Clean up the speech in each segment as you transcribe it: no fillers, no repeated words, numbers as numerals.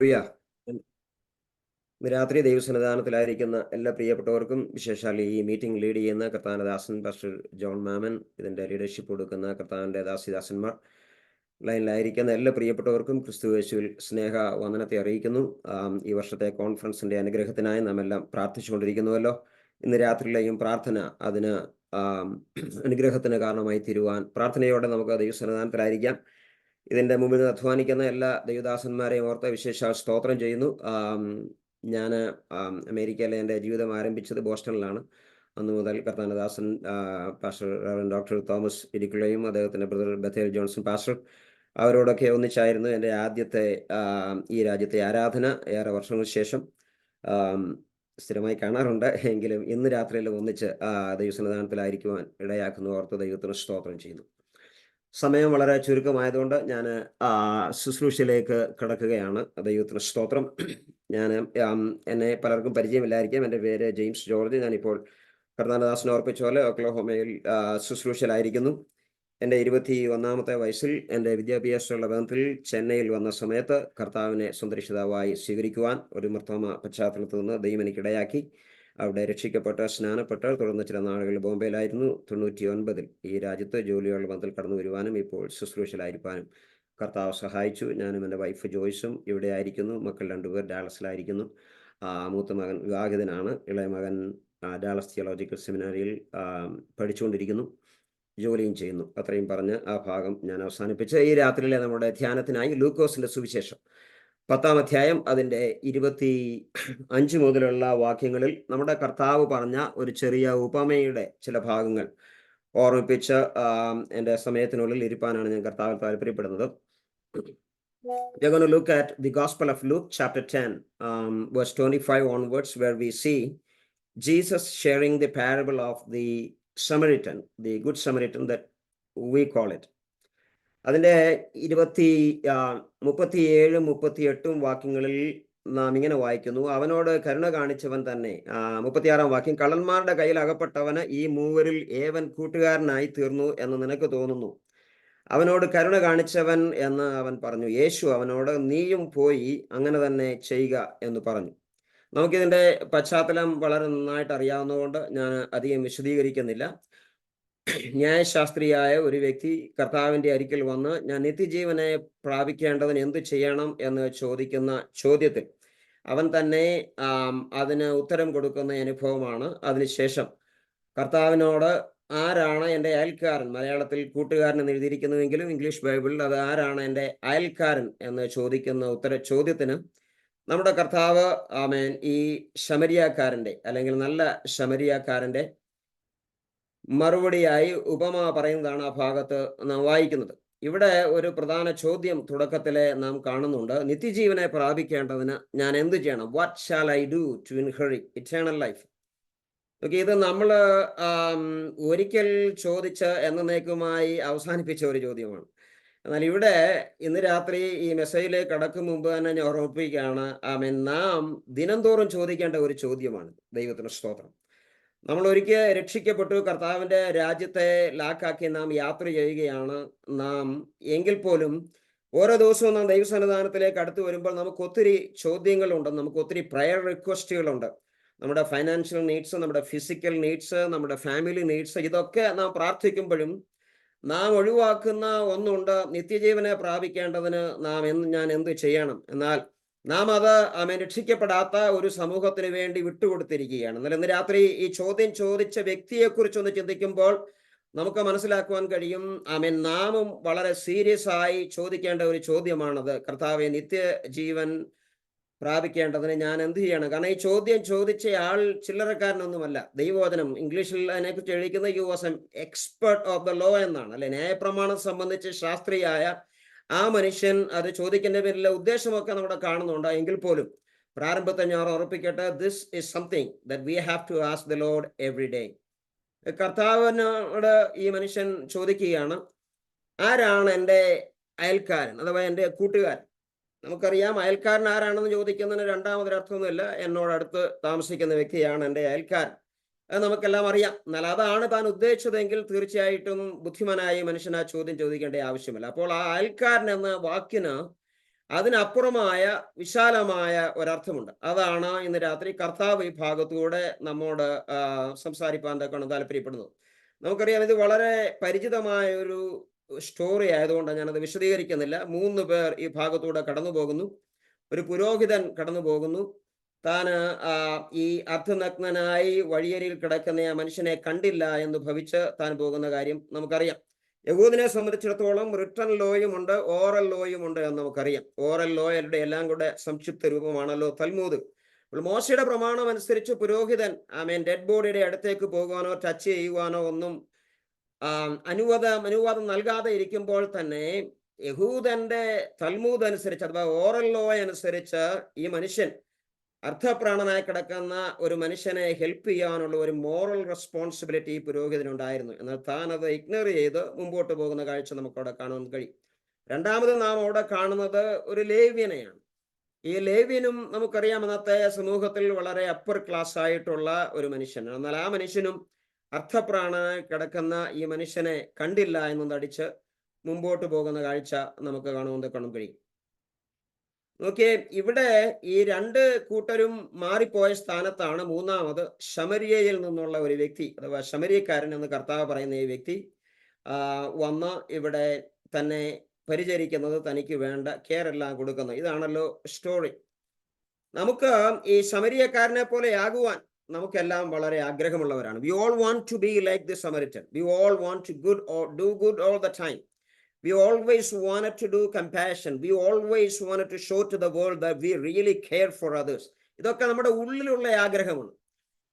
പ്രിയ ഇന്ന് രാത്രി ദൈവസന്നിധാനത്തിലായിരിക്കുന്ന എല്ലാ പ്രിയപ്പെട്ടവർക്കും, വിശേഷാൽ ഈ മീറ്റിംഗ് ലീഡ് ചെയ്യുന്ന കർത്താവിൻ്റെ ദാസൻ പാസ്റ്റർ ജോൺ മാമൻ, ഇതിൻ്റെ ലീഡർഷിപ്പ് കൊടുക്കുന്ന കർത്താവിൻ്റെ ദാസിദാസന്മാർ, ലൈനിലായിരിക്കുന്ന എല്ലാ പ്രിയപ്പെട്ടവർക്കും ക്രിസ്തുയേശുവിൽ സ്നേഹ വന്ദനത്തെ അറിയിക്കുന്നു. ഈ വർഷത്തെ കോൺഫറൻസിൻ്റെ അനുഗ്രഹത്തിനായി നാം എല്ലാം പ്രാർത്ഥിച്ചുകൊണ്ടിരിക്കുന്നുവല്ലോ. ഇന്ന് രാത്രിയിലെയും പ്രാർത്ഥന അതിന് അനുഗ്രഹത്തിന് കാരണമായി തീരുവാൻ പ്രാർത്ഥനയോടെ നമുക്ക് ദൈവസന്നിധാനത്തിലായിരിക്കാം. ഇതിൻ്റെ മുമ്പിൽ അധ്വാനിക്കുന്ന എല്ലാ ദൈവദാസന്മാരെയും ഓർത്ത് വിശേഷാൽ സ്തോത്രം ചെയ്യുന്നു. ഞാൻ അമേരിക്കയിലെ എൻ്റെ ജീവിതം ആരംഭിച്ചത് ബോസ്റ്റണിലാണ്. അന്നു മുതൽ കർത്താവിൻ്റെ ദാസൻ പാസ്റ്റർ ഡോക്ടർ തോമസ് ഇരിക്കുളയും അദ്ദേഹത്തിൻ്റെ ബ്രദർ ബഥേൽ ജോൺസൺ പാസ്റ്റർ അവരോടൊക്കെ ഒന്നിച്ചായിരുന്നു എൻ്റെ ആദ്യത്തെ ഈ രാജ്യത്തെ ആരാധന. ഏറെ വർഷങ്ങൾക്ക് ശേഷം സ്ഥിരമായി കാണാറുണ്ട്, എങ്കിലും ഇന്ന് രാത്രിയിലും ഒന്നിച്ച് ദൈവസന്നിധാനത്തിലായിരിക്കുവാൻ ഇടയാക്കുന്നു ഓർത്ത് ദൈവത്തിന് സ്തോത്രം ചെയ്യുന്നു. സമയം വളരെ ചുരുക്കമായതുകൊണ്ട് ഞാൻ ശുശ്രൂഷയിലേക്ക് കടക്കുകയാണ്. ദൈവത്തിന് സ്തോത്രം. ഞാൻ എന്നെ പലർക്കും പരിചയമില്ലായിരിക്കാം. എൻ്റെ പേര് ജെയിംസ് ജോർജ്. ഞാനിപ്പോൾ കർത്താനദാസനെ ഓർപ്പിച്ച പോലെ ഒക്ലഹോമയിൽ ശുശ്രൂഷയിലായിരിക്കുന്നു. എൻ്റെ 21-ാമത്തെ വയസ്സിൽ എൻ്റെ വിദ്യാഭ്യാസമുള്ള ബന്ധത്തിൽ ചെന്നൈയിൽ വന്ന സമയത്ത് കർത്താവിനെ സ്വന്തരക്ഷിതാവായി സ്വീകരിക്കുവാൻ ഒരു മർത്തോമ പശ്ചാത്തലത്തിൽ നിന്ന് ദൈവം എനിക്കിടയാക്കി. അവിടെ രക്ഷിക്കപ്പെട്ട് സ്നാനപ്പെട്ട് തുടർന്ന് ചില നാളുകളിൽ ബോംബെയിലായിരുന്നു. 99-ൽ ഈ രാജ്യത്ത് ജോലിയുള്ള ബന്ധത്തിൽ കടന്നു വരുവാനും ഇപ്പോൾ ശുശ്രൂഷയിലായിരിക്കാനും കർത്താവ് സഹായിച്ചു. ഞാനും എൻ്റെ വൈഫ് ജോയ്സും ഇവിടെ ആയിരിക്കുന്നു. മക്കൾ 2 പേർ ഡാലസിലായിരിക്കുന്നു. മൂത്ത മകൻ വിവാഹിതനാണ്. ഇളയ മകൻ ഡാലസ് തിയോളജിക്കൽ സെമിനാരിയിൽ പഠിച്ചുകൊണ്ടിരിക്കുന്നു, ജോലിയും ചെയ്യുന്നു. അത്രയും പറഞ്ഞ് ആ ഭാഗം ഞാൻ അവസാനിപ്പിച്ച് ഈ രാത്രിയിലെ നമ്മുടെ ധ്യാനത്തിനായി ലൂക്കോസിൻ്റെ സുവിശേഷം 10-ാം അധ്യായം അതിൻ്റെ 25 മുതലുള്ള വാക്യങ്ങളിൽ നമ്മുടെ കർത്താവ് പറഞ്ഞ ഒരു ചെറിയ ഉപമയുടെ ചില ഭാഗങ്ങൾ ഓർമ്മിപ്പിച്ച് എൻ്റെ സമയത്തിനുള്ളിൽ ഇരിപ്പാനാണ് ഞാൻ കർത്താവിൽ താല്പര്യപ്പെടുന്നത്. We're going to look at the Gospel of Luke, chapter 10, verse 25 onwards, where we see Jesus sharing the parable of the Samaritan, the Good Samaritan that we call it. അതിൻ്റെ 37-38 വാക്യങ്ങളിൽ നാം ഇങ്ങനെ വായിക്കുന്നു. അവനോട് കരുണ കാണിച്ചവൻ തന്നെ. 36-ാം വാക്യം, കള്ളന്മാരുടെ കയ്യിൽ അകപ്പെട്ടവന് ഈ മൂവരിൽ ഏവൻ കൂട്ടുകാരനായി തീർന്നു എന്ന് നിനക്ക് തോന്നുന്നു? അവനോട് കരുണ കാണിച്ചവൻ എന്ന് അവൻ പറഞ്ഞു. യേശു അവനോട്, നീയും പോയി അങ്ങനെ തന്നെ ചെയ്യുക എന്ന് പറഞ്ഞു. നമുക്കിതിൻ്റെ പശ്ചാത്തലം വളരെ നന്നായിട്ട് അറിയാവുന്നതുകൊണ്ട് ഞാൻ അധികം വിശദീകരിക്കുന്നില്ല. ന്യായശാസ്ത്രിയായ ഒരു വ്യക്തി കർത്താവിൻ്റെ അരികിൽ വന്ന്, ഞാൻ നിത്യജീവനെ പ്രാപിക്കേണ്ടതിന് എന്ത് ചെയ്യണം എന്ന് ചോദിക്കുന്ന ചോദ്യത്തിൽ അവൻ തന്നെ അതിന് ഉത്തരം കൊടുക്കുന്ന അനുഭവമാണ്. അതിനുശേഷം കർത്താവിനോട്, ആരാണ് എൻ്റെ അയൽക്കാരൻ? മലയാളത്തിൽ കൂട്ടുകാരൻ എന്ന് എഴുതിയിരിക്കുന്നുവെങ്കിലും ഇംഗ്ലീഷ് ബൈബിളിൽ അത് ആരാണ് എൻ്റെ അയൽക്കാരൻ എന്ന് ചോദിക്കുന്ന ചോദ്യത്തിന് നമ്മുടെ കർത്താവ് ഈ ശമരിയാക്കാരൻ്റെ അല്ലെങ്കിൽ നല്ല ശമരിയാക്കാരൻ്റെ മറുപടിയായി ഉപമ പറയുന്നതാണ് ആ ഭാഗത്ത് നാം വായിക്കുന്നത്. ഇവിടെ ഒരു പ്രധാന ചോദ്യം തുടക്കത്തിലെ നാം കാണുന്നുണ്ട്. നിത്യജീവനെ പ്രാപിക്കേണ്ടതിന് ഞാൻ എന്ത് ചെയ്യണം? What shall I do to inherit eternal life? Okay, ഇത് നമ്മൾ ഒരിക്കൽ ചോദിച്ച് എന്നേക്കുമായി അവസാനിപ്പിച്ച ഒരു ചോദ്യമാണ്. എന്നാൽ ഇവിടെ ഇന്ന് രാത്രി ഈ മെസ്സേജിലേക്ക് കടക്കും മുമ്പ് തന്നെ ഞാൻ ഓർമ്മിപ്പിക്കുകയാണ്, നാം ദിനംതോറും ചോദിക്കേണ്ട ഒരു ചോദ്യമാണ്. ദൈവത്തിന് സ്തോത്രം. നമ്മൾ ഒരിക്കൽ രക്ഷിക്കപ്പെട്ടു, കർത്താവിൻ്റെ രാജ്യത്തെ ലാക്കാക്കി നാം യാത്ര ചെയ്യുകയാണ് നാം. എങ്കിൽ പോലും ഓരോ ദിവസവും നാം ദൈവസന്നിധാനത്തിലേക്ക് അടുത്ത് വരുമ്പോൾ നമുക്ക് ഒത്തിരി ചോദ്യങ്ങളുണ്ട്, നമുക്ക് ഒത്തിരി പ്രയർ റിക്വസ്റ്റുകളുണ്ട്. നമ്മുടെ ഫൈനാൻഷ്യൽ നീഡ്സ്, നമ്മുടെ ഫിസിക്കൽ നീഡ്സ്, നമ്മുടെ ഫാമിലി നീഡ്സ്, ഇതൊക്കെ നാം പ്രാർത്ഥിക്കുമ്പോഴും നാം ഒഴിവാക്കുന്ന ഒന്നുണ്ട്, നിത്യജീവനെ പ്രാപിക്കേണ്ടതിന് ഞാൻ എന്ത് ചെയ്യണം? എന്നാൽ നാം അത് രക്ഷിക്കപ്പെടാത്ത ഒരു സമൂഹത്തിന് വേണ്ടി വിട്ടുകൊടുത്തിരിക്കുകയാണ്. എന്നാൽ ഇന്ന് രാത്രി ഈ ചോദ്യം ചോദിച്ച വ്യക്തിയെക്കുറിച്ചൊന്ന് ചിന്തിക്കുമ്പോൾ നമുക്ക് മനസ്സിലാക്കുവാൻ കഴിയും, നാമും വളരെ സീരിയസ് ആയി ചോദിക്കേണ്ട ഒരു ചോദ്യമാണത്. കർത്താവെ, നിത്യജീവൻ പ്രാപിക്കേണ്ടതിന് ഞാൻ എന്ത് ചെയ്യണം? കാരണം ഈ ചോദ്യം ചോദിച്ചയാൾ ചില്ലറക്കാരനൊന്നുമല്ല. ദൈവവചനം ഇംഗ്ലീഷിൽ അതിനെക്കുറിച്ച് എഴുതിക്കുന്നത് you was an expert of the law എന്നാണ്, അല്ലെ? ന്യായപ്രമാണം സംബന്ധിച്ച് ശാസ്ത്രിയായ ആ മനുഷ്യൻ അത് ചോദിക്കേണ്ട പേരിലെ ഉദ്ദേശമൊക്കെ നമ്മുടെ കാണുന്നുണ്ട്. എങ്കിൽ പോലും പ്രാരംഭത്തെ ഞാൻ ഉറപ്പിക്കട്ടെ, this is something that we have to ask the lord every day. കർത്താവിനോട് ഈ മനുഷ്യൻ ചോദിക്കുകയാണ്, ആരാണ് എൻ്റെ അയൽക്കാരൻ അഥവാ എൻ്റെ കൂട്ടുകാരൻ? നമുക്കറിയാം, അയൽക്കാരൻ ആരാണെന്ന് ചോദിക്കുന്നതിന് രണ്ടാമതൊരർത്ഥമൊന്നുമില്ല, എന്നോടടുത്ത് താമസിക്കുന്ന വ്യക്തിയാണ് എൻ്റെ അയൽക്കാരൻ. അത് നമുക്കെല്ലാം അറിയാം. എന്നാൽ അതാണ് താൻ ഉദ്ദേശിച്ചതെങ്കിൽ തീർച്ചയായിട്ടും ബുദ്ധിമാനായ മനുഷ്യൻ ആ ചോദ്യം ചോദിക്കേണ്ട ആവശ്യമില്ല. അപ്പോൾ ആ അയൽക്കാരൻ എന്ന വാക്കിന് അതിനപ്പുറമായ വിശാലമായ ഒരർത്ഥമുണ്ട്. അതാണ് ഇന്ന് രാത്രി കർത്താവ് ഈ ഭാഗത്തൂടെ നമ്മോട് സംസാരിപ്പാൻ തക്കവണ്ണം താല്പര്യപ്പെടുന്നത്. നമുക്കറിയാം, ഇത് വളരെ പരിചിതമായ ഒരു സ്റ്റോറി ആയതുകൊണ്ട് ഞാനത് വിശദീകരിക്കുന്നില്ല. 3 പേർ ഈ ഭാഗത്തൂടെ കടന്നു പോകുന്നു. ഒരു പുരോഹിതൻ കടന്നു പോകുന്നു. താന് ഈ അർദ്ധനഗ്നനായി വഴിയരികിൽ കിടക്കുന്ന ആ മനുഷ്യനെ കണ്ടില്ല എന്ന് ഭവിച്ച് താൻ പോകുന്ന കാര്യം നമുക്കറിയാം. യഹൂദിനെ സംബന്ധിച്ചിടത്തോളം റിട്ടൺ ലോയും ഉണ്ട്, ഓറൽ ലോയും ഉണ്ട് എന്ന് നമുക്കറിയാം. ഓറൽ ലോയുടെ എല്ലാം കൂടെ സംക്ഷിപ്ത രൂപമാണല്ലോ തൽമൂദ്. അപ്പോൾ മോശയുടെ പ്രമാണം അനുസരിച്ച് പുരോഹിതൻ ഡെഡ് ബോഡിയുടെ അടുത്തേക്ക് പോകുവാനോ ടച്ച് ചെയ്യുവാനോ ഒന്നും അനുവാദം നൽകാതെ ഇരിക്കുമ്പോൾ തന്നെ യഹൂദന്റെ തൽമൂദ് അനുസരിച്ച് അഥവാ ഓറൽ ലോ അനുസരിച്ച് ഈ മനുഷ്യൻ അർദ്ധപ്രാണനായി കിടക്കുന്ന ഒരു മനുഷ്യനെ ഹെൽപ്പ് ചെയ്യാനുള്ള ഒരു മോറൽ റെസ്പോൺസിബിലിറ്റി പുരോഹിതനുണ്ടായിരുന്നു. എന്നാൽ താൻ അത് ഇഗ്നോർ ചെയ്ത് മുമ്പോട്ട് പോകുന്ന കാഴ്ച നമുക്കവിടെ കാണാൻ കഴിയും. രണ്ടാമത് നാം അവിടെ കാണുന്നത് ഒരു ലേവ്യനെയാണ്. ഈ ലേവ്യനും നമുക്കറിയാം അന്നത്തെ സമൂഹത്തിൽ വളരെ അപ്പർ ക്ലാസ് ആയിട്ടുള്ള ഒരു മനുഷ്യനാണ്. എന്നാൽ ആ മനുഷ്യനും അർദ്ധപ്രാണനായി കിടക്കുന്ന ഈ മനുഷ്യനെ കണ്ടില്ല എന്ന് നടിച്ച് മുമ്പോട്ട് പോകുന്ന കാഴ്ച നമുക്ക് കാണാൻ കഴിയും. നോക്കിയേ, ഇവിടെ ഈ 2 കൂട്ടരും മാറിപ്പോയ സ്ഥാനത്താണ് മൂന്നാമത് ശമര്യയിൽ നിന്നുള്ള ഒരു വ്യക്തി, അഥവാ ശമര്യക്കാരൻ എന്ന് കർത്താവ് പറയുന്ന ഈ വ്യക്തി വന്ന് ഇവിടെ തന്നെ പരിചരിക്കുന്നത്, തനിക്ക് വേണ്ട കെയർ എല്ലാം കൊടുക്കുന്നത്. ഇതാണല്ലോ സ്റ്റോറി. നമുക്ക് ഈ ശമര്യക്കാരനെ പോലെ ആകുവാൻ നമുക്കെല്ലാം വളരെ ആഗ്രഹമുള്ളവരാണ്. We all want to be like the Samaritan. We all want to do good all the time. We always wanted to do compassion. We always wanted to show to the world that we really care for others. ഇതൊക്കെ നമ്മുടെ ഉള്ളിലുള്ള ആഗ്രഹമാണ്.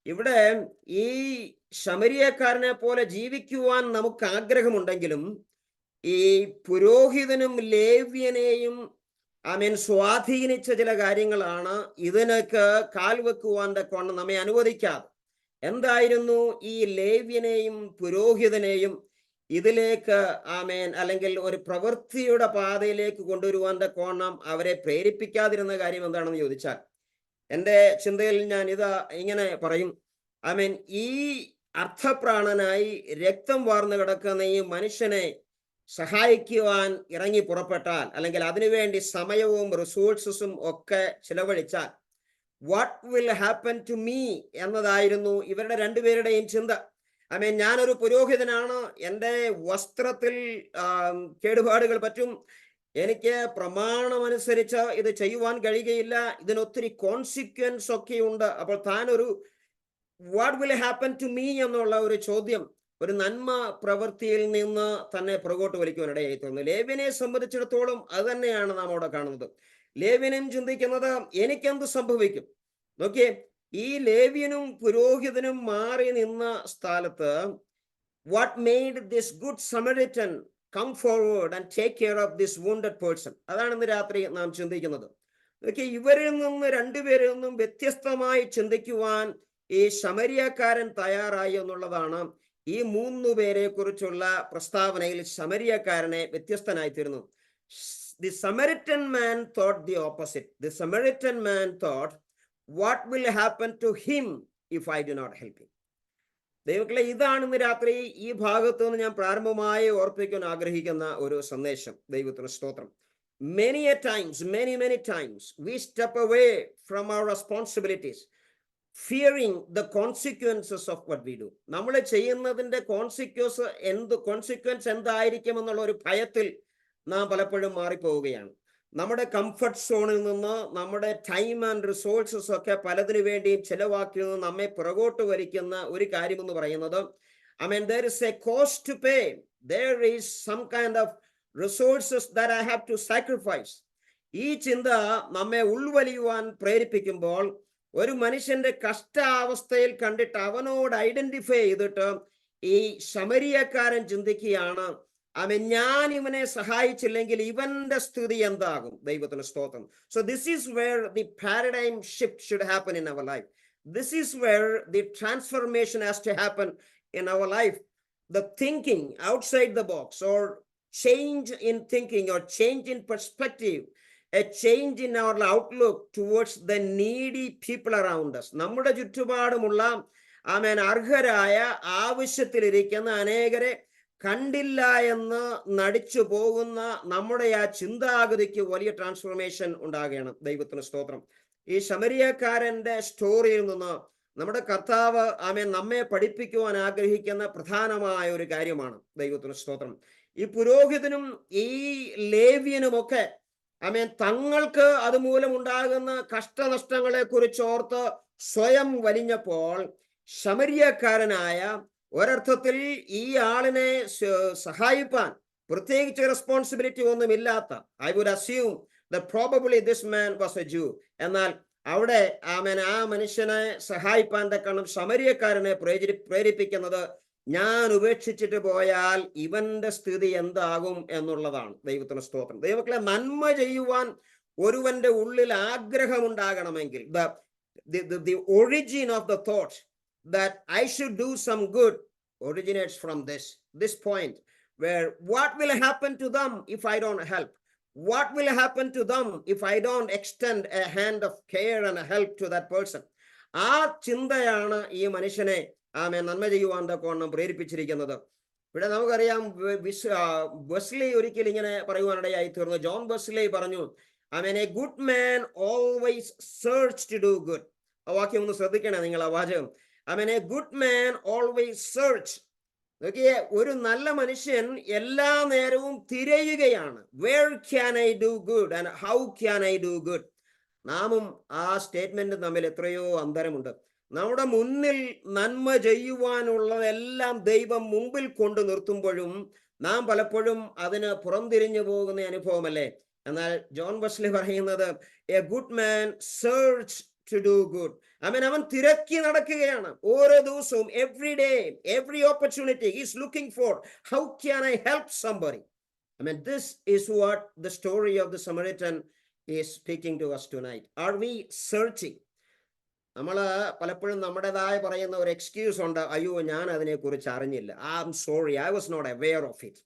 ഇവിടെ ഈ ശമരിയക്കാരനെ പോലെ ജീവിക്കുവാൻ നമുക്ക് ആഗ്രഹമുണ്ടെങ്കിലും ഈ പുരോഹിതനും ലേവ്യനെയും സ്വാധീനിച്ച ചില കാര്യങ്ങളാണ് ഇതിനൊക്കെ കാൽവെക്കുവാൻ കൊണ്ട് നമ്മെ അനുവദിക്കാതെ. എന്തായിരുന്നു ഈ ലേവ്യനെയും പുരോഹിതനെയും ഇതിലേക്ക് അല്ലെങ്കിൽ ഒരു പ്രവൃത്തിയുടെ പാതയിലേക്ക് കൊണ്ടുവരുവാൻ്റെ കോണം അവരെ പ്രേരിപ്പിക്കാതിരുന്ന കാര്യം എന്താണെന്ന് ചോദിച്ചാൽ, എൻ്റെ ചിന്തയിൽ ഞാൻ ഇങ്ങനെ പറയും. ഈ അർത്ഥപ്രാണനായി രക്തം വാർന്നു കിടക്കുന്ന ഈ മനുഷ്യനെ സഹായിക്കുവാൻ ഇറങ്ങി പുറപ്പെട്ടാൽ, അല്ലെങ്കിൽ അതിനുവേണ്ടി സമയവും റിസോഴ്സസും ഒക്കെ ചിലവഴിച്ചാൽ, what will happen to me എന്നതായിരുന്നു ഇവരുടെ രണ്ടുപേരുടെയും ചിന്ത. ഞാനൊരു പുരോഹിതനാണ്, എൻ്റെ വസ്ത്രത്തിൽ കേടുപാടുകൾ പറ്റും, എനിക്ക് പ്രമാണമനുസരിച്ച് ഇത് ചെയ്യുവാൻ കഴിയുകയില്ല, ഇതിനൊത്തിരി കോൺസിക്വൻസ് ഒക്കെ ഉണ്ട്. അപ്പോൾ താനൊരു what will happen to me എന്നുള്ള ഒരു ചോദ്യം ഒരു നന്മ പ്രവൃത്തിയിൽ നിന്ന് തന്നെ പുറകോട്ട് വലിക്കുവാനിടയായി തോന്നുന്നു. ലേവ്യനെ സംബന്ധിച്ചിടത്തോളം അത് തന്നെയാണ് നാം അവിടെ കാണുന്നത്. ലേവ്യനും ചിന്തിക്കുന്നത് എനിക്കെന്ത് സംഭവിക്കും. നോക്കിയേ, ഈ ലേവ്യനും പുരോഹിതനും മാറി നിന്ന സ്ഥലത്ത് what made this good Samaritan come forward and take care of this wounded person, അതാണ് ഇന്ന് രാത്രി നാം ചിന്തിക്കുന്നത്. ഇവരിൽ നിന്ന് രണ്ടുപേരിൽ നിന്നും വ്യത്യസ്തമായി ചിന്തിക്കുവാൻ ഈ ശമരിയക്കാരൻ തയ്യാറായി എന്നുള്ളതാണ് ഈ 3 പേരെ കുറിച്ചുള്ള പ്രസ്താവനയിൽ ശമരിയക്കാരനെ വ്യത്യസ്തനായി തീർന്നു. The Samaritan man thought the opposite. The Samaritan man thought what will happen to him if I do not help him. ദൈവങ്ങളെ, ഇതാണ് ഇന്ന് രാത്രി ഈ ഭാഗത്ത് നിന്ന് ഞാൻ പ്രാരംഭമായി ഓർപ്പിക്കാൻ ആഗ്രഹിക്കുന്ന ഒരു സന്ദേശം. ദൈവത്തിന് സ്തോത്രം. many times we step away from our responsibilities fearing the consequences of what we do. നമ്മൾ ചെയ്യുന്നതിന്റെ കോൺസിക്വൻസ് എന്തായിരിക്കും എന്നുള്ള ഒരു ഭയത്തിൽ നാം പലപ്പോഴും മാറിപ്പോവുകയാണ്. നമ്മുടെ കംഫർട്ട് സോണിൽ നിന്ന് നമ്മുടെ ടൈം ആൻഡ് റിസോഴ്സസ് ഒക്കെ പലതിനു വേണ്ടിയും ചെലവാക്കി നമ്മെ പുറകോട്ട് വലിക്കുന്ന ഒരു കാര്യം എന്ന് പറയുന്നത്, there is a cost to pay. There is some kind of resources that I have to sacrifice. ഈ ചിന്ത നമ്മെ ഉൾവലിയുവാൻ പ്രേരിപ്പിക്കുമ്പോൾ ഒരു മനുഷ്യന്റെ കഷ്ടാവസ്ഥയിൽ കണ്ടിട്ട് അവനോട് ഐഡന്റിഫൈ ചെയ്തിട്ട് ഈ ശമരിയക്കാരൻ ചിന്തിക്കുകയാണ്, ഞാൻ ഇവനെ സഹായിച്ചില്ലെങ്കിൽ ഇവന്റെ സ്ഥിതി എന്താകും. ദൈവത്തിന് സ്തോത്രം. So this is where the paradigm shift should happen in our life. This is where the transformation has to happen in our life. The thinking outside the box, or change in thinking, or change in perspective, a change in our outlook towards the needy people around us. നമ്മുടെ ചുറ്റുപാടുമുള്ള അർഹരായ ആവശ്യത്തിലിരിക്കുന്ന അനേകരെ കണ്ടില്ല എന്ന് നടിച്ചു പോകുന്ന നമ്മുടെ ആ ചിന്താഗതിക്ക് വലിയ ട്രാൻസ്ഫോർമേഷൻ ഉണ്ടാകണം. ദൈവത്തിന് സ്തോത്രം. ഈ ശമരിയക്കാരന്റെ സ്റ്റോറിയിൽ നിന്ന് നമ്മുടെ കർത്താവ് നമ്മെ പഠിപ്പിക്കുവാൻ ആഗ്രഹിക്കുന്ന പ്രധാനമായ ഒരു കാര്യമാണ്. ദൈവത്തിന് സ്തോത്രം. ഈ പുരോഹിതനും ഈ ലേവ്യനുമൊക്കെ തങ്ങൾക്ക് അതുമൂലം ഉണ്ടാകുന്ന കഷ്ടനഷ്ടങ്ങളെ കുറിച്ച് ഓർത്ത് സ്വയം വലിഞ്ഞപ്പോൾ ശമരിയക്കാരനായ ഒരർത്ഥത്തിൽ ഈ ആളിനെ സഹായിപ്പാൻ പ്രത്യേകിച്ച് റെസ്പോൺസിബിലിറ്റി ഒന്നുമില്ലാത്ത, I would assume that probably this man was a Jew, എന്നാൽ അവിടെ ആ മനുഷ്യനെ സഹായിപ്പാൻ തക്കണം ശമരിയക്കാരനെ പ്രേരിപ്പിക്കുന്നത് ഞാൻ ഉപേക്ഷിച്ചിട്ട് പോയാൽ ഇവന്റെ സ്ഥിതി എന്താകും എന്നുള്ളതാണ്. ദൈവത്തിന് സ്തോത്രം. ദൈവമക്കളെ, നന്മ ചെയ്യുവാൻ ഒരുവന്റെ ഉള്ളിൽ ആഗ്രഹമുണ്ടാകണമെങ്കിൽ the origin of the thought that I should do some good originates from this point, where what will happen to them if I don't help? What will happen to them if I don't extend a hand of care and help to that person? ആ ചിന്തയാണ് ഈ മനുഷ്യനെ നന്മ ചെയ്യുവാൻ തക്കവണ്ണം പ്രേരിപ്പിച്ചിരിക്കുന്നത്. ഇവിടെ നമുക്കറിയാം, Wesley ഒരിക്കൽ ഇങ്ങനെ പറയുവാനിടയായി തീർന്നു. ജോൺ വെസ്ലി പറഞ്ഞു, a good man always search to do good. ആ വാക്യം ഒന്ന് ശ്രദ്ധിക്കണേ നിങ്ങൾ, ആ വാചകം. a good man always search. നോക്കിയേ, ഒരു നല്ല മനുഷ്യൻ എല്ലാ നേരവും തിരയുകയാണ്. Where can I do good and how can I do good? നാമും ആ സ്റ്റേറ്റ്മെന്റ് തമ്മിൽ എത്രയോ അന്തരമുണ്ട്. നമ്മുടെ മുന്നിൽ നന്മ ചെയ്യുവാനുള്ളതെല്ലാം ദൈവം മുമ്പിൽ കൊണ്ട് നിർത്തുമ്പോഴും നാം പലപ്പോഴും അതിന് പുറംതിരിഞ്ഞു പോകുന്ന അനുഭവമല്ലേ? എന്നാൽ ജോൺ വെസ്ലി പറയുന്നത്, a good man search to do good. അവൻ തിരക്കി നടക്കുകയാണ് ഓരോ ദിവസവും. Every day, every opportunity is looking for how can I help somebody. This is what the story of the Samaritan is speaking to us tonight. Are we searching? നമ്മൾ പലപ്പോഴും നമ്മുടേതായ പറയുന്ന ഒരു എക്സ്ക്യൂസ് ഉണ്ട്, അയ്യോ ഞാൻ അതിനെക്കുറിച്ച് അറിഞ്ഞില്ല, I am sorry, I was not aware of it.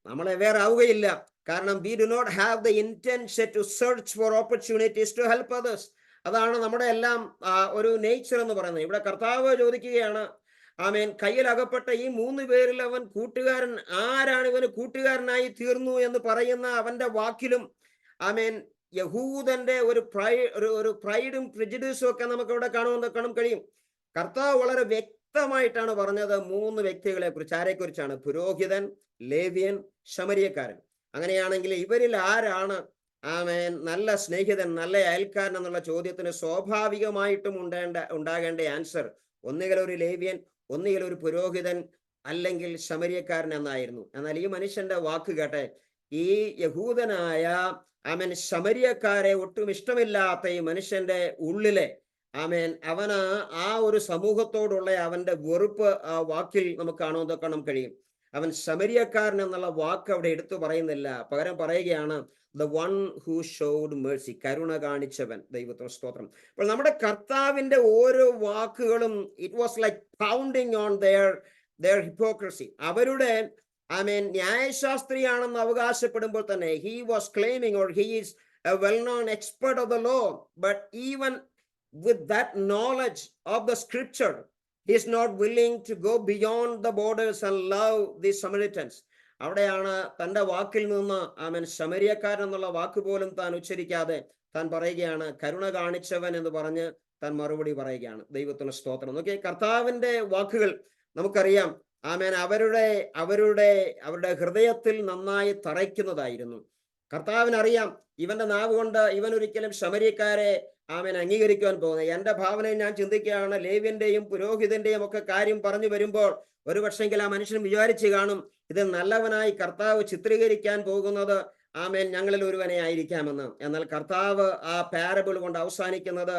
നമ്മൾ അവെയർ ആവുകയില്ല, കാരണം we do not have the intention to search for opportunities to help others. അതാണ് നമ്മുടെ എല്ലാം ഒരു നേച്ചർ എന്ന് പറയുന്നത്. ഇവിടെ കർത്താവ് ചോദിക്കുകയാണ്, കയ്യിൽ അകപ്പെട്ട ഈ 3 പേരിൽ അവൻ കൂട്ടുകാരൻ ആരാണ് ഇവന് കൂട്ടുകാരനായി തീർന്നു എന്ന് പറയുന്ന അവന്റെ വാക്കിലും യഹൂദന്റെ ഒരു പ്രൈഡും പ്രിജുഡീസും ഒക്കെ നമുക്ക് ഇവിടെ കാണാൻ കഴിയും. കർത്താവ് വളരെ വ്യക്തമായിട്ടാണ് പറഞ്ഞത് 3 വ്യക്തികളെ കുറിച്ച്. ആരെക്കുറിച്ചാണ്? പുരോഹിതൻ, ലേവ്യൻ, ശമരിയക്കാരൻ. അങ്ങനെയാണെങ്കിൽ ഇവരിൽ ആരാണ് നല്ല സ്നേഹിതൻ, നല്ല അയൽക്കാരൻ എന്നുള്ള ചോദ്യത്തിന് സ്വാഭാവികമായിട്ടും ഉണ്ടാകേണ്ട ആൻസർ ഒന്നുകിൽ ഒരു ലേവ്യൻ, ഒന്നുകിൽ ഒരു പുരോഹിതൻ, അല്ലെങ്കിൽ ശമരിയക്കാരൻ എന്നായിരുന്നു. എന്നാൽ ഈ മനുഷ്യന്റെ വാക്ക് കേട്ടെ, ഈ യഹൂദനായ ശമരിയക്കാരെ ഒട്ടും ഇഷ്ടമില്ലാത്ത ഈ മനുഷ്യന്റെ ഉള്ളിലെ അവന് ആ ഒരു സമൂഹത്തോടുള്ള അവന്റെ വെറുപ്പ് ആ വാക്കിൽ നമുക്ക് കാണാൻ കഴിയും. അവൻ ശമരിയക്കാരൻ എന്നുള്ള വാക്ക് അവിടെ എടുത്തു പറയുന്നില്ല, പകരം പറയുകയാണ് the one who showed mercy, കരുണ കാണിച്ചവൻ. ദൈവത്തിന് സ്തോത്രം. അപ്പോൾ നമ്മുടെ കർത്താവിന്റെ ഓരോ വാക്കുകളും it was like pounding on their hypocrisy. അവരുടെ ന്യായശാസ്ത്രിയാണെന്ന് അവകാശപ്പെടുമ്പോൾ തന്നെ he was claiming, or he is a well-known expert of the law, but even with that knowledge of the scripture, he is not willing to go beyond the borders and love the Samaritans. അവിടെയാണ് തന്റെ വാക്കിൽ നിന്ന് ശമരിയക്കാരൻ എന്നുള്ള വാക്ക് പോലും താൻ ഉച്ചരിക്കാതെ താൻ പറയുകയാണ്, കരുണ കാണിച്ചവൻ എന്ന് പറഞ്ഞ് താൻ മറുപടി പറയുകയാണ്. ദൈവത്തിന് സ്തോത്രം. നോക്കിയേ, കർത്താവിന്റെ വാക്കുകൾ നമുക്കറിയാം, അവരുടെ ഹൃദയത്തിൽ നന്നായി തറയ്ക്കുന്നതായിരുന്നു. കർത്താവിനറിയാം, ഇവന്റെ നാവ് കൊണ്ട് ഇവൻ ഒരിക്കലും ശമരിയക്കാരെ അംഗീകരിക്കുവാൻ പോകുന്നത്. എന്റെ ഭാവനയിൽ ഞാൻ ചിന്തിക്കുകയാണ്, ലേവ്യന്റെയും പുരോഹിതന്റെയും ഒക്കെ കാര്യം പറഞ്ഞു വരുമ്പോൾ ഒരു പക്ഷെങ്കിൽ ആ മനുഷ്യൻ വിചാരിച്ചു കാണും, ഇത് നല്ലവനായി കർത്താവ് ചിത്രീകരിക്കാൻ പോകുന്നത് ഞങ്ങളിൽ ഒരുവനെ ആയിരിക്കാമെന്ന്. എന്നാൽ കർത്താവ് ആ പാരബിൾ കൊണ്ട് അവസാനിക്കുന്നത്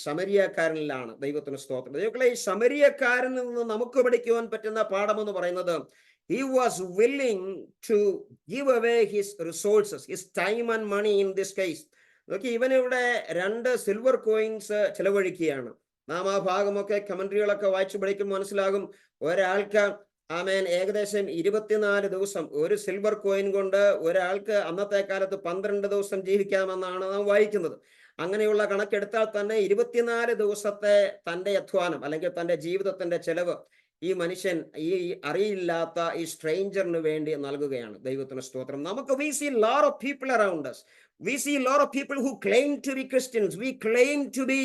ശമരിയക്കാരനിലാണ്. ദൈവത്തിന് സ്തോത്രം. ദൈവങ്ങളെ, ഈ ശമരിയക്കാരനിൽ നിന്ന് നമുക്ക് പഠിക്കുവാൻ പറ്റുന്ന പാഠം എന്ന് പറയുന്നത്, he was willing to give away his resources, his time and money in this case. നോക്കി, ഇവനിവിടെ 2 സിൽവർ കോയിൻസ് ചെലവഴിക്കുകയാണ്. നാം ആ ഭാഗമൊക്കെ കമന്ററികളൊക്കെ വായിച്ചു പഠിക്കുമ്പോൾ മനസ്സിലാകും, ഒരാൾക്ക് ഏകദേശം 24 ദിവസം ഒരു സിൽവർ കോയിൻ കൊണ്ട് ഒരാൾക്ക് അന്നത്തെ കാലത്ത് 12 ദിവസം ജീവിക്കാമെന്നാണ് നാം വായിക്കുന്നത്. അങ്ങനെയുള്ള കണക്കെടുത്താൽ തന്നെ 24 ദിവസത്തെ തന്റെ അധ്വാനം അല്ലെങ്കിൽ തന്റെ ജീവിതത്തിന്റെ ചെലവ് ഈ മനുഷ്യൻ ഈ അറിയില്ലാത്ത ഈ സ്ട്രേഞ്ചറിന് വേണ്ടി നൽകുകയാണ്. ദൈവത്തിന് സ്തോത്രം. നമുക്ക് we see lot of people around us. We see a lot of people who claim to be Christians. We claim to be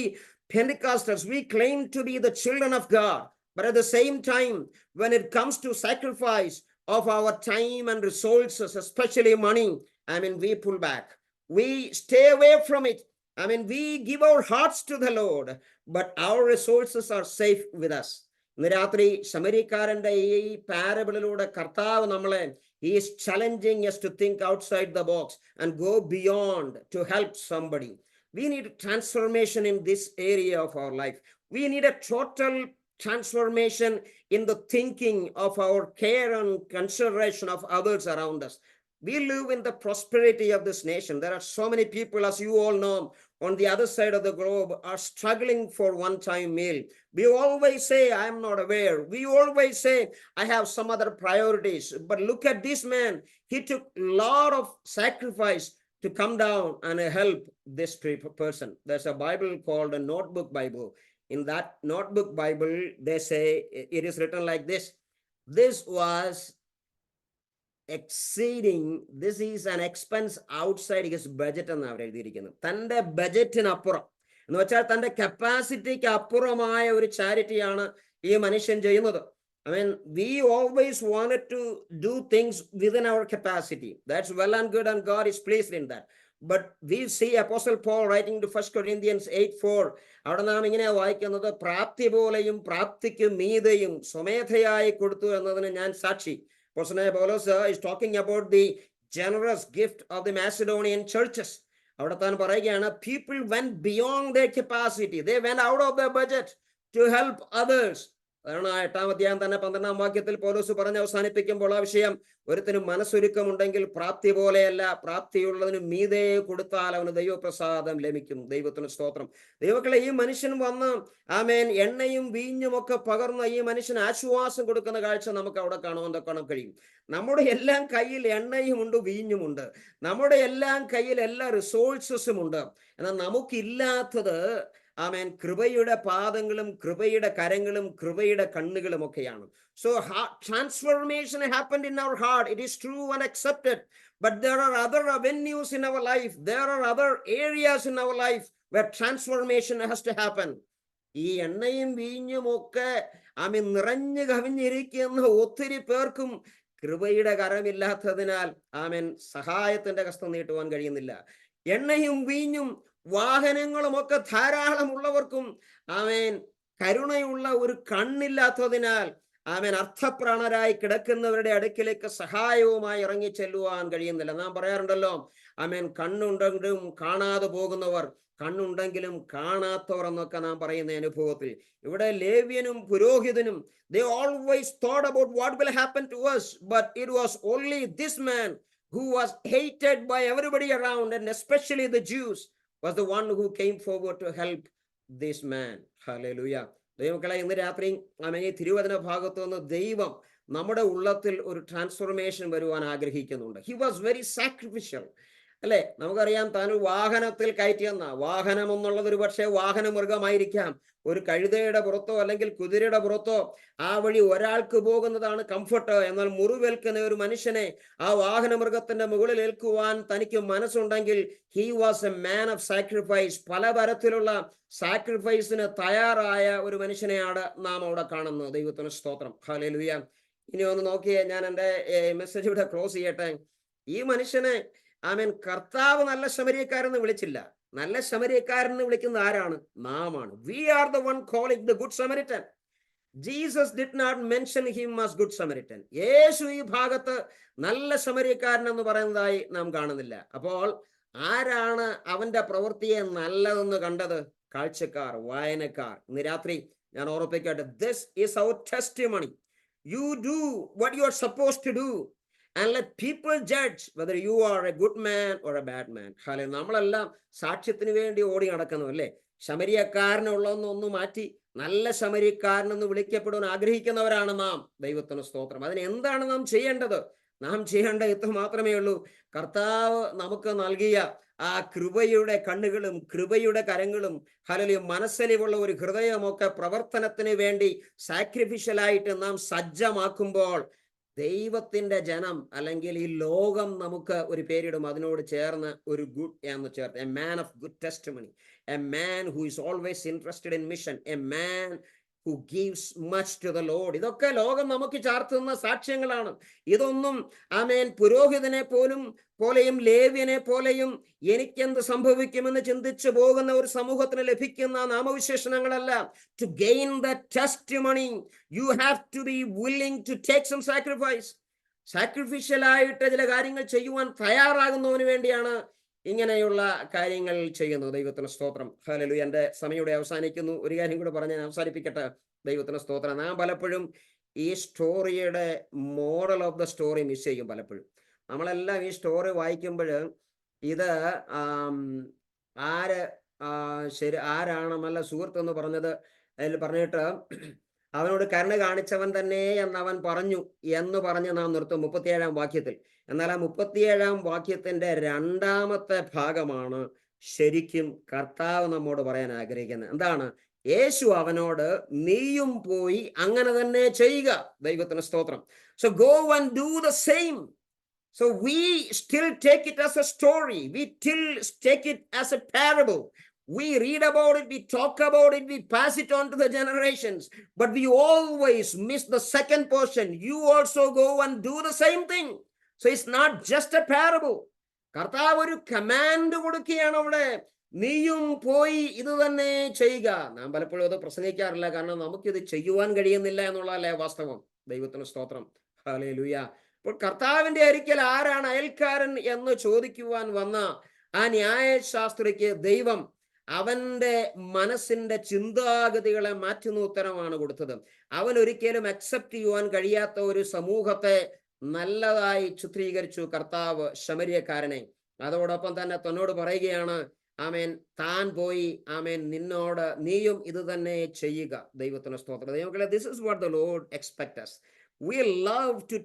Pentecostals. We claim to be the children of God. But at the same time, when it comes to sacrifice of our time and resources, especially money, we pull back. We stay away from it. We give our hearts to the Lord, but our resources are safe with us. ഇന്ന് രാത്രി ശമരിക്കാരന്റെ ഈ പാരബിളിലൂടെ കർത്താവ് നമ്മളെ he is challenging us to think outside the box and go beyond to help somebody. We need a transformation in this area of our life. We need a total transformation in the thinking of our care and consideration of others around us. We live in the prosperity of this nation. There are so many people, as you all know, on the other side of the globe are struggling for one-time meal. We always say, I'm not aware. We always say, I have some other priorities. But look at this man. He took a lot of sacrifice to come down and help this person. There's a Bible called a Notebook Bible. In that Notebook Bible, they say, it is written like this. This was exceeding, this is an expense outside his budget എന്ന് അവർ എഴുതിയിരിക്കുന്നത്. തൻ്റെ ബജറ്റിനപ്പുറം എന്ന് വെച്ചാൽ തൻ്റെ കപ്പാസിറ്റിക്ക് അപ്പുറമായ ഒരു ചാരിറ്റിയാണ് ഈ മനുഷ്യൻ ചെയ്യുന്നത്. We always wanted to do things within our capacity. That's well and good, and God is pleased in that. But we see Apostle Paul writing to 1 Corinthians 8:4. അവിടെ നാം ഇങ്ങനെ വായിക്കുന്നത്, പ്രാപ്തി പോലെയും പ്രാപ്തിക്ക് മീതെയും സ്വമേധയായി കൊടുത്തു എന്നതിന് ഞാൻ സാക്ഷി. Paulus is talking about the generous gift of the Macedonian churches. അവിടെ താൻ പറയുകയാണ്, people went beyond their capacity. They went out of their budget to help others. 8-ാം അധ്യായം തന്നെ 12-ാം വാക്യത്തിൽ പൗലോസ് പറഞ്ഞ് അവസാനിപ്പിക്കുമ്പോൾ ആ വിഷയം, ഒരുത്തിന് മനസ്സൊരുക്കമുണ്ടെങ്കിൽ പ്രാപ്തി പോലെയല്ല, പ്രാപ്തിയുള്ളതിന് മീതെ കൊടുത്താൽ അവന് ദൈവപ്രസാദം ലഭിക്കും. ദൈവത്തിന് സ്തോത്രം. ദൈവക്കളെ, ഈ മനുഷ്യൻ വന്ന് എണ്ണയും വീഞ്ഞും ഒക്കെ പകർന്ന് ഈ മനുഷ്യന് ആശ്വാസം കൊടുക്കുന്ന കാഴ്ച നമുക്ക് അവിടെ കാണാൻ കഴിയും. നമ്മുടെ എല്ലാം കയ്യിൽ എണ്ണയും ഉണ്ട്, വീഞ്ഞുമുണ്ട്. നമ്മുടെ എല്ലാം കയ്യിൽ എല്ലാ റിസോഴ്സസും ഉണ്ട്. എന്നാൽ നമുക്കില്ലാത്തത് കൃപയുടെ പാദങ്ങളും കൃപയുടെ കരങ്ങളും കൃപയുടെ കണ്ണുകളും ഒക്കെയാണ്. So transformation happened in our heart. It is true and accepted. But there are other avenues in our life. There are other areas in our life where transformation has to happen. ഈ എണ്ണയും വീഞ്ഞും ഒക്കെ നിറഞ്ഞു കവിഞ്ഞിരിക്കുന്ന ഒത്തിരി പേർക്കും കൃപയുടെ കരമില്ലാത്തതിനാൽ സഹായത്തിന്റെ ഹസ്തം നീട്ടുവാൻ കഴിയുന്നില്ല. എണ്ണയും വീഞ്ഞും വാഹനങ്ങളും ഒക്കെ ധാരാളം ഉള്ളവർക്കും കരുണയുള്ള ഒരു കണ്ണില്ലാത്തതിനാൽ അർത്ഥപ്രാണരായി കിടക്കുന്നവരുടെ അടുക്കിലേക്ക് സഹായവുമായി ഇറങ്ങി ചെല്ലുവാൻ കഴിയുന്നില്ല. നാം പറയാറുണ്ടല്ലോ, കണ്ണുണ്ടെങ്കിലും കാണാതെ പോകുന്നവർ, കണ്ണുണ്ടെങ്കിലും കാണാത്തവർ എന്നൊക്കെ നാം പറയുന്ന അനുഭവത്തിൽ ഇവിടെ ലേവ്യനും പുരോഹിതനും they always thought about what will happen to us, but it was only this man who was hated by everybody around, and especially the Jews, was the one who came forward to help this man. Hallelujah. ദൈവമക്കളെ, ഇന്ന് രാത്രി ഈ തിരുവചന ഭാഗത്തു നിന്ന് ദൈവം നമ്മുടെ ഉള്ളത്തിൽ ഒരു ട്രാൻസ്ഫോർമേഷൻ വരുവാൻ ആഗ്രഹിക്കുന്നുണ്ട്. He was very sacrificial. അല്ലെ, നമുക്കറിയാം, താൻ വാഹനത്തിൽ കയറ്റിയെന്ന വാഹനം എന്നുള്ളത് ഒരു പക്ഷേ വാഹന മൃഗമായിരിക്കാം. ഒരു കഴുതയുടെ പുറത്തോ അല്ലെങ്കിൽ കുതിരയുടെ പുറത്തോ ആ വഴി ഒരാൾക്ക് പോകുന്നതാണ് കംഫർട്ട്. എന്നാൽ മുറിവേൽക്കുന്ന ഒരു മനുഷ്യനെ ആ വാഹന മൃഗത്തിന്റെ മുകളിൽ ഏൽക്കുവാൻ തനിക്ക് മനസ്സുണ്ടെങ്കിൽ he was a man of sacrifice. പലതരത്തിലുള്ള സാക്രിഫൈസിന് തയ്യാറായ ഒരു മനുഷ്യനെയാണ് നാം അവിടെ കാണുന്നത്. ദൈവത്തിന് സ്തോത്രം. ഹല്ലേലൂയ. ഇനി ഒന്ന് നോക്കിയേ, ഞാൻ എൻ്റെ മെസ്സേജ് ഇവിടെ ക്ലോസ് ചെയ്യട്ടെ. ഈ മനുഷ്യനെ കർത്താവ് നല്ല ശമരിയക്കാരെന്ന് വിളിച്ചില്ല. നല്ല ശമരിയക്കാരെന്ന് വിളിക്കുന്ന ആരാണ്? നാമാണ്. We are the one calling the good Samaritan. Jesus did not mention him as good Samaritan. യേശു ഈ ഭാഗത്ത് നല്ല ശമരിയക്കാരൻ എന്ന് പറയുന്നതായി നാം കാണുന്നില്ല. അപ്പോൾ ആരാണ് അവന്റെ പ്രവൃത്തിയെ നല്ലതെന്ന് കണ്ടത്? കാഴ്ചക്കാർ, വായനക്കാർ. ഇന്ന് രാത്രി ഞാൻ ഓർപ്പിക്കട്ടെ, this is our testimony. You do what you are supposed to do and let people judge whether you are a good man or a bad man. നമ്മളെല്ലാം സാക്ഷ്യത്തിന് വേണ്ടി ഓടി നടക്കുന്നു, അല്ലേ? ശമരിയക്കാരനുള്ളതൊന്നും മാറ്റി നല്ല ശമരിയക്കാരനെന്ന് വിളിക്കപ്പെടുവാൻ ആഗ്രഹിക്കുന്നവരാണ് നാം. ദൈവത്തിന് സ്തോത്രം. അതിന് എന്താണ് നാം ചെയ്യേണ്ടത്? നാം ചെയ്യേണ്ട ഇത് മാത്രമേ ഉള്ളൂ. കർത്താവ് നമുക്ക് നൽകിയ ആ കൃപയുടെ കണ്ണുകളും കൃപയുടെ കരങ്ങളും ഹല്ലേലൂയ മനസ്സലിവുള്ള ഒരു ഹൃദയമൊക്കെ പ്രവർത്തനത്തിന് വേണ്ടി സാക്രിഫിഷ്യലായിട്ട് നാം സജ്ജമാക്കുമ്പോൾ ദൈവത്തിന്റെ ജനം അല്ലെങ്കിൽ ഈ ലോകം നമുക്ക് ഒരു പേരിടും അതിനോട് ചേർന്ന് ഒരു ഗുഡ് എന്ന് ചേർത്ത്, a man of good testimony, a man who is always interested in mission, a man who gives much to the Lord. ഇതൊക്കെ ലോകം നമുക്ക് ചാർത്തുന്ന സാക്ഷ്യങ്ങളാണ്. ഇതൊന്നും ആമേൻ പുരോഹിതനെ പോലെയും ലേവ്യനെ പോലെയും എനിക്കെന്ത് സംഭവിക്കുമെന്ന് ചിന്തിച്ചു പോകുന്ന ഒരു സമൂഹത്തിന് ലഭിക്കുന്ന നാമവിശേഷണങ്ങളല്ല. To gain the testimony, you have to be willing to take some sacrifice. സാക്രിഫിഷ്യലായിട്ട് ചില കാര്യങ്ങൾ ചെയ്യുവാൻ തയ്യാറാകുന്നതിന് വേണ്ടിയാണ് ഇങ്ങനെയുള്ള കാര്യങ്ങൾ ചെയ്യുന്നു. ദൈവത്തിന് സ്തോത്രം. ഹല്ലേലൂയ. എൻ്റെ സമയം ഇവിടെ അവസാനിക്കുന്നു. ഒരു കാര്യം കൂടെ പറഞ്ഞ് ഞാൻ അവസാനിപ്പിക്കട്ടെ. ദൈവത്തിന് സ്തോത്രം. നാം പലപ്പോഴും ഈ സ്റ്റോറിയുടെ moral of the story miss ചെയ്യും. പലപ്പോഴും നമ്മളെല്ലാം ഈ സ്റ്റോറി വായിക്കുമ്പോൾ ഇത് ആരാണ് നല്ല സുഹൃത്തെന്ന് പറഞ്ഞത് അതിൽ പറഞ്ഞിട്ട് അവനോട് കരുണ കാണിച്ചവൻ തന്നെ എന്നവൻ പറഞ്ഞു എന്ന് പറഞ്ഞ് നാം നിർത്തും 37-ാം വാക്യത്തിൽ. എന്നാൽ ആ 37-ാം വാക്യത്തിന്റെ 2-ാമത്തെ ഭാഗമാണ് ശരിക്കും കർത്താവ് നമ്മോട് പറയാൻ ആഗ്രഹിക്കുന്നത്. എന്താണ്? യേശു അവനോട് നീയും പോയി അങ്ങനെ തന്നെ ചെയ്യുക. ദൈവത്തിന് സ്തോത്രം. So go and do the same. So we still take it as a story. We still take it as a parable. We read about it, we talk about it, we pass it on to the generations, but we always miss the second portion. You also go and do the same thing. So it's not just a parable. കർത്താവ് ഒരു command കൊടുക്കുകയാണ് അവിടെ. നീയും പോയി ഇത് തന്നെ ചെയ്യുക. നാം പലപ്പോഴും അത് പ്രസംഗിക്കാറില്ല, കാരണം നമുക്കിത് ചെയ്യുവാൻ കഴിയുന്നില്ല എന്നുള്ളതല്ലേ വാസ്തവം. ദൈവത്തിന് സ്തോത്രം. ഹല്ലേലൂയ. അപ്പോൾ കർത്താവിന്റെ അരികിൽ ആരാണ് അയൽക്കാരൻ എന്ന് ചോദിക്കുവാൻ വന്ന ആ ന്യായശാസ്ത്രിക്ക് ദൈവം അവന്റെ മനസ്സിന്റെ ചിന്താഗതികളെ മാറ്റുന്ന ഉത്തരമാണ് കൊടുത്തത്. അവൻ ഒരിക്കലും അക്സെപ്റ്റ് ചെയ്യുവാൻ കഴിയാത്ത ഒരു സമൂഹത്തെ നല്ലതായി ചിത്രീകരിച്ചു കർത്താവ് ശമര്യക്കാരനെ. അതോടൊപ്പം തന്നെ തന്നോട് പറയുകയാണ്, ആമേൻ, താൻ പോയി ആമേൻ നീയും ഇത് തന്നെ ചെയ്യുക. ദൈവത്തിന് സ്തോത്രം. ദൈവമക്കളെ, this is what the Lord expects us. We love to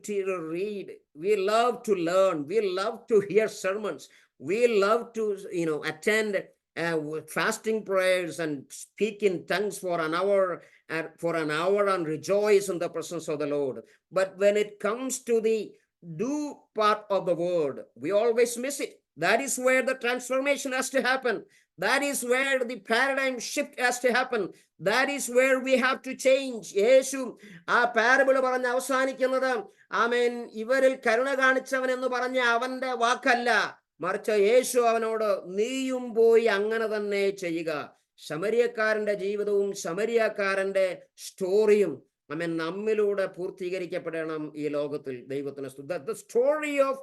read, we love to learn, we love to hear sermons, we love to attend fasting prayers and speak in tongues for an hour and rejoice in the presence of the Lord. But when it comes to the do part of the word, we always miss it. That is where the transformation has to happen. That is where the paradigm shift has to happen. That is where we have to change. യേശു ആ parable പറഞ്ഞ് അവസാനിക്കുന്നത് ആമേൻ ഇവരിൽ കരുണ കാണിച്ചവൻ എന്ന് പറഞ്ഞ അവന്റെ വാക്കല്ല, മറിച്ച് യേശു അവനോട് നീയും പോയി അങ്ങനെ തന്നെ ചെയ്യുക. ശമര്യക്കാരന്റെ ജീവിതവും ശമര്യക്കാരന്റെ സ്റ്റോറിയും ആമേൻ നമ്മിലൂടെ പൂർത്തീകരിക്കപ്പെടണം ഈ ലോകത്തിൽ. ദൈവത്തിന് സ്തുതി. The story of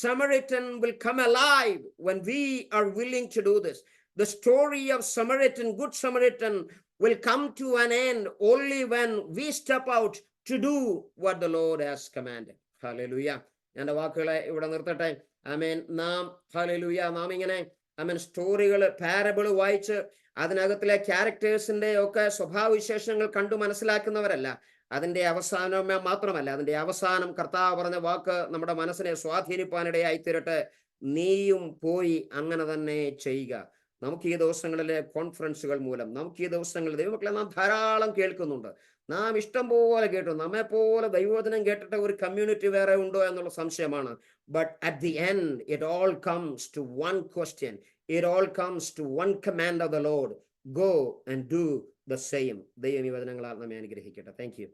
Samaritan will come alive when we are willing to do this. The story of Samaritan, Good Samaritan, will come to an end only when we step out to do what the Lord has commanded. Hallelujah. എൻ്റെ വാക്കുകളെ ഇവിടെ നിർത്തട്ടെ. ആമേൻ. നാം ഇങ്ങനെ ആമേൻ സ്റ്റോറികൾ, parable വായിച്ച് അതിനകത്തിലെ ക്യാരക്ടേഴ്സിന്റെ ഒക്കെ സ്വഭാവവിശേഷങ്ങൾ കണ്ടു മനസ്സിലാക്കുന്നവരല്ല. അതിന്റെ അവസാനം മാത്രമല്ല, അതിന്റെ അവസാനം കർത്താവ് പറഞ്ഞ വാക്ക് നമ്മുടെ മനസ്സിനെ സ്വാധീനിപ്പാനിടയായി തീരട്ടെ. നീയും പോയി അങ്ങനെ തന്നെ ചെയ്യുക. നമുക്ക് ഈ ദിവസങ്ങളിലെ കോൺഫറൻസുകൾ മൂലം, നമുക്ക് ഈ ദിവസങ്ങളിൽ ദൈവമക്കളെ നാം ധാരാളം കേൾക്കുന്നുണ്ട്. നാം ഇഷ്ടം പോലെ കേട്ടു. നമ്മെ പോലെ ദൈവവചനം കേട്ടിട്ട് ഒരു കമ്മ്യൂണിറ്റി വേറെ ഉണ്ടോ എന്നുള്ള സംശയമാണ്. But at the end it all comes to one question. It all comes to one command of the Lord. Go and do the same. ദൈവം ഈ വചനങ്ങളാൽ നമ്മെ അനുഗ്രഹിക്കട്ടെ. Thank U.